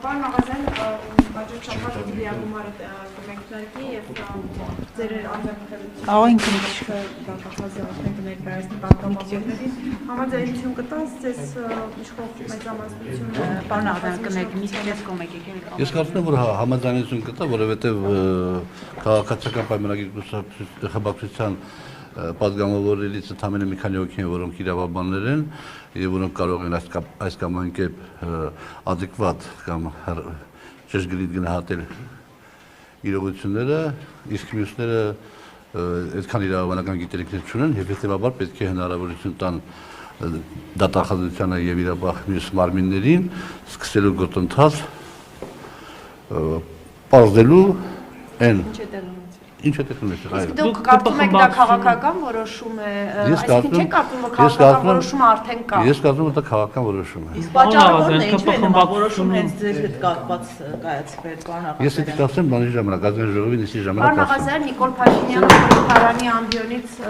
Պարոն Աղազյան, հաջորդ շաբաթ դիագումարը կմեկնարկի եւ ձեր անձնախելություն դատախազի արդեն կներկայացնի պատգամավորներին համաձայնություն կտաս ձեզ իշխող մեծամասնությունը Պարոն Աղազյան կներկի մի քիչ կողմեք եկել Ես կարծում եմ որ համաձայնություն կտա, որովհետեւ քաղաքացիական պայմանագիր խմբակցության պատգամավորներից ընդամենը մի քանի հոգի են, որոնք իրավաբաններ են եւ որոնք կարող են այս կամ այն կերպ adekvat կամ ճշգրիտ գնահատել իրողությունները, իսկ մյուսները այդքան իրավաբանական գիտելիքներ չունեն եւ հետեւաբար պետք է հնարավորություն տան դատախազությանը եւ իրավաբան մյուս մարմիններին սկսելու գործընթաց պարզելու այն Ինչ է տեխնոլոգիա։ Դուք կարծում եք դա քաղաքական որոշում է, այսինքն չեք կարծում որ քաղաքական որոշումը արդեն կա։ Ես կարծում եմ դա քաղաքական որոշում է։ Իսկ պատճառը ո՞րն է, ինչու է նման որոշում հենց ձեր հետ կապված կայացվել, պարոն Աղազյան։ Ես դա կասեմ բանի ժամանակ, ազգային ժողովի նիստի ժամանակ։ Պարոն Աղազյան, Նիկոլ Փաշինյանը Փարանի ամբիոնից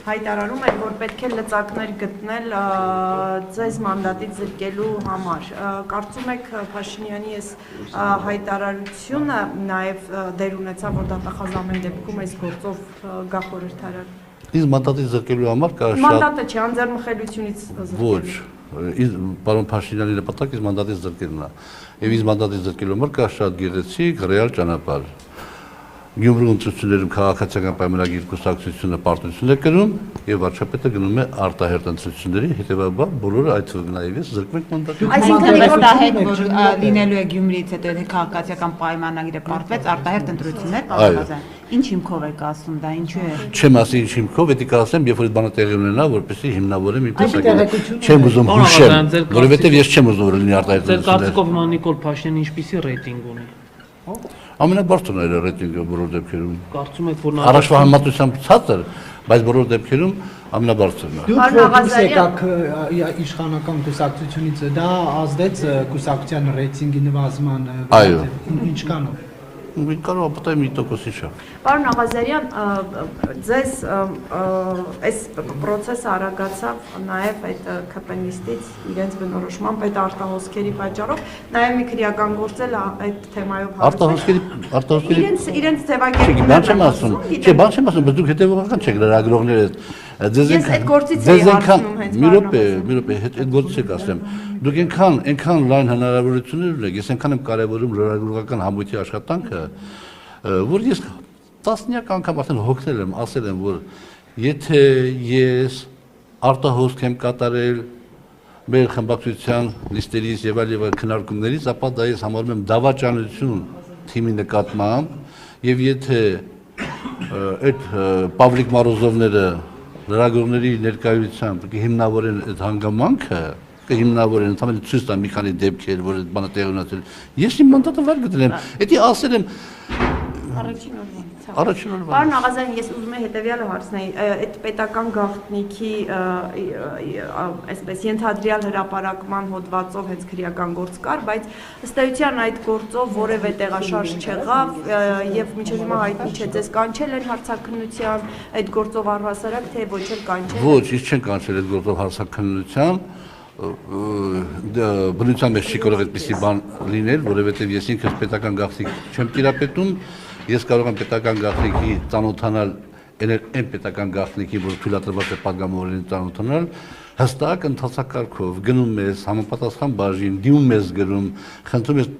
հայտարարում էր, որ պետք է լծակներ գտնել ձեզ մանդատից զրկելու համար։ Կարծում եք Փաշինյանի այս հայտարարությունը նաև դեր ունեցավ, որ դատախազ ամեն դեպքում այս գործով գա խորհրդարան։ Իսկ մանդատից զրկելու համար կա շատ Մանդատը չի, անձեռնմխելությունից զրկելու։ Ոչ, պարոն Փաշինյանի նպատակը իսկ մանդատից զրկելն է։ Եվ իսկ մանդատից զրկելու համար կա շատ գեղեցիկ ռեալ ճանապարհ։ Գյումրու ընտրություններում քաղաքացիական պայմանագիր կուսակցությունը պարտություն է կրում եւ վարչապետը գնում է արտահերտ ընտրությունների, հետեւաբար բոլորը այդ թվում նաև ես զրկվենք մանդատից։ Այսինքն արտահերտ որ լինելու է Գյումրիից հետո եթե քաղաքացիական պայմանագիրը պարտվեց արտահերտ ընտրություններ Աղազյան։ Ինչ հիմքով եք ասում դա, ինչու է։ Չեմ ասի ինչ հիմքով, պետք է ասեմ, երբ որ այդ բանը տեղի ունենա, որպեսզի հիմնավորեմ իմ տեսակետը։ Չեմ ուզում հուշել, որովհետեւ ես չեմ ուզում որ լինի արտահերտ Ձեր ընտրություններ։ կարծիքով Նիկոլ Փաշինյանը ինչպիսի ռեյտինգ ունի։ Ամենաբարձրն է ռեյտինգը բոլոր դեպքերում։ Կարծում եք որ Առաջվա համեմատությամբ ցածր, բայց բոլոր դեպքերում ամենաբարձրն է։ Դուք եկաք իշխանական կուսակցությունից, դա ազդեց կուսակցության ռեյտինգի նվազման ինչքանով։ Կարող ապտայ մի տոկոսի շա։ Պարոն Աղազարյան, ձեզ այս process-ը արագացավ նաև այդ ԿՊ-նիստից իրենց բնորոշմամբ այդ արտահոսքերի պատճառով, նաև մի քրեական գործ էլ այդ թեմայով Արտահոսքերի իրենց ձևակերպումն բան չեմ ասում, չէ, բան չեմ ասում, բայց դուք հետևողական չեք լրագրողները Ես այդ գործից էի հարցնում հենց մի րոպե, այդ գործից եք ասեմ։ Դուք այնքան լայն հնարավորություններ ունեք, ես այնքան եմ կարևորում լրագրողական համույթի աշխատանքը, որ ես տասնյակ անգամ արդեն հոգնել եմ, ասել եմ, որ եթե ես արտահոսք եմ կատարել մեր խմբակցության լիստերից եւ այլ քննարկումներից, ապա դա ես համարում եմ դավաճանություն թիմի նկատմամբ եւ եթե այդ Պավլիկ Մարոզովները լրագրողների ներկայությամբ կհիմնավորեն այդ հանգամանքը, կհիմնավորեն ընդհանրապես ցույց տան մի քանի դեպքեր, որ այդ բանը տեղի ունեցել։ Ես իմ մանդատը վար գտել եմ։ Էդի ասել եմ Առաջին օրվանից։ Պարոն Աղազյան, ես ուզում եմ հետևյալը հարցնել, այդ պետական գաղտնիքի այսպես ենթադրյալ հրապարակման հոդվածով հենց քրեական գործ կար, բայց ըստ էության այդ գործով որևէ տեղաշարժ չեղավ եւ մինչեւ հիմա հայտնի չէ, ձեզ կանչել են հարցաքննության այդ գործով առհասարակ թե ոչ էլ կանչել։ Ոչ, ես չեմ կանչել այդ գործով հարցաքննության բնության մեջ չի կարող այդպիսի բան լինել, որովհետև ես ինքս պետական գաղտնիք չեմ տիրապետում, ես կարող եմ պետական գաղտնիքի ծանոթանալ այն պետական գաղտնիքի, որ թույլատրված է պատգամավորներին ծանոթանալ, հստակ ընթացակարգով գնում ես համապատասխան բաժին, դիմում ես գրում, խնդրում ես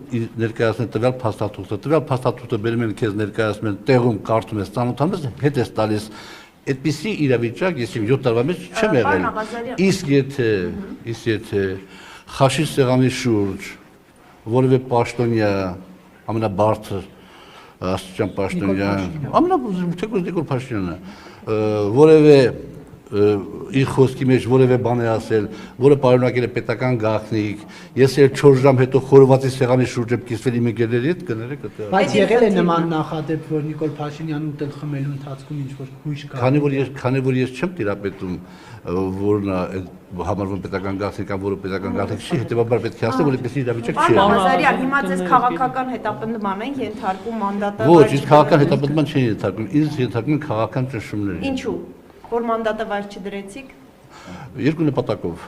ներկայացնել տվյալ փաստաթուղթը բերում են քեզ ներկայացնում են տեղում կարդում ես, ծանոթանում ես, հետ ես տալիս Այդպիսի իրավիճակ ես 7 տարվա մեջ չեմ եղել։ Իսկ եթե խաշի սեղանի շուրջ որևէ պաշտոնյա ամենաբարձր աստիճան պաշտոնյա, թեկուզ Նիկոլ Փաշինյանը, որևէ իր խոսքի մեջ որևէ բան է ասել, որը պարունակել է պետական գաղտնիք, ես էլ 4 ժամ հետո խորովածի սեղանի շուրջ եմ կիսվել իմ ընկերների հետ, կներեք դա։ Բայց եղել է նման նախադեպ, որ Նիկոլ Փաշինյանը ուտել խմելու ընթացքում ինչ-որ հույժ կա։ Քանի որ ես չեմ տիրապետում, որն համարվում պետական գաղտնիք կամ որը պետական գաղտնիք չի, հետեւաբար պետք է ասեմ, որ այդպես իրավիճակ չի։ Պարոն Աղազարյան, հիմա ձեզ քաղաքական հետապնդման են ենթարկում մանդատը։ Ոչ, իսկ քաղաքական հետապնդման չեն ենթարկում, ինձ ենթարկում են քաղաքական ճնշումների։ Ինչու՞։ Որ մանդատը վայր չդրեցիք։ Երկու նպատակով,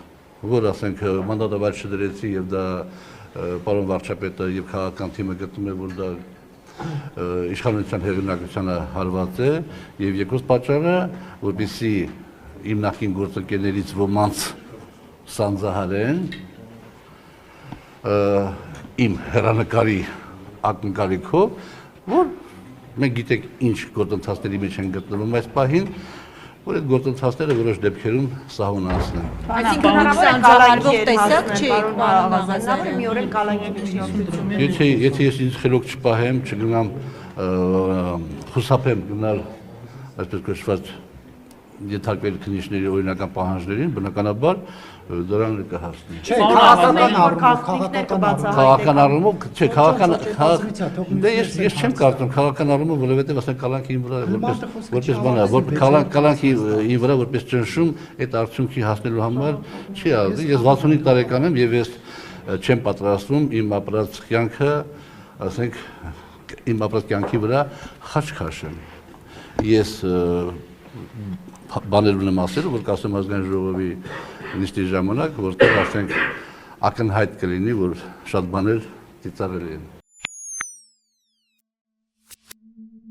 որ ասենք մանդատը վայր չդրեցի եւ դա պարոն վարչապետը եւ քաղաքական թիմը գտնում է, որ դա իշխանության հեղինակությանը հարված է, եւ երկրորդ պատճառը, որպեսզի իմ նախկին գործընկերներից ոմանց սանձահարեն իմ հեռանկարի ակնկալիքով, որ մենք գիտենք ինչ գործընթացների մեջ են գտնվում այս պահին, որ այդ գործընթացները որոշ դեպքերում սահմանացնեն։ Այսինքն հնարավոր է կալանքի տեսակ չի, հնարավոր է մի օր էլ կալանքի միջնորդություն։ Եթե ես ինձ խելոք չպահեմ, չգնամ խուսափեմ գնալ այսպես կոչված ենթարկվել քննիչների օրինական պահանջներին, բնականաբար դրան կհասնի։ Չէ, քաղաքական առումով, չէ, քաղաքական դե ես չեմ կարծում քաղաքական առումով, որովհետև ասենք կալանքի վրա որպես բան, որ կալանքի վրա որպես ճնշում այդ արդյունքի հասնելու համար չի արվի։ Ես 65 տարեկան եմ եւ ես չեմ պատրաստվում իմ ապրած կյանքը, ասենք իմ ապրած կյանքի վրա խաչ քաշեմ։ Ես բաներ ունեմ ասելու, որ կասեմ ազգային ժողովի նիստի ժամանակ, որտեղ ասենք ակնհայտ կլինի, որ շատ բաներ ծիծաղելի են։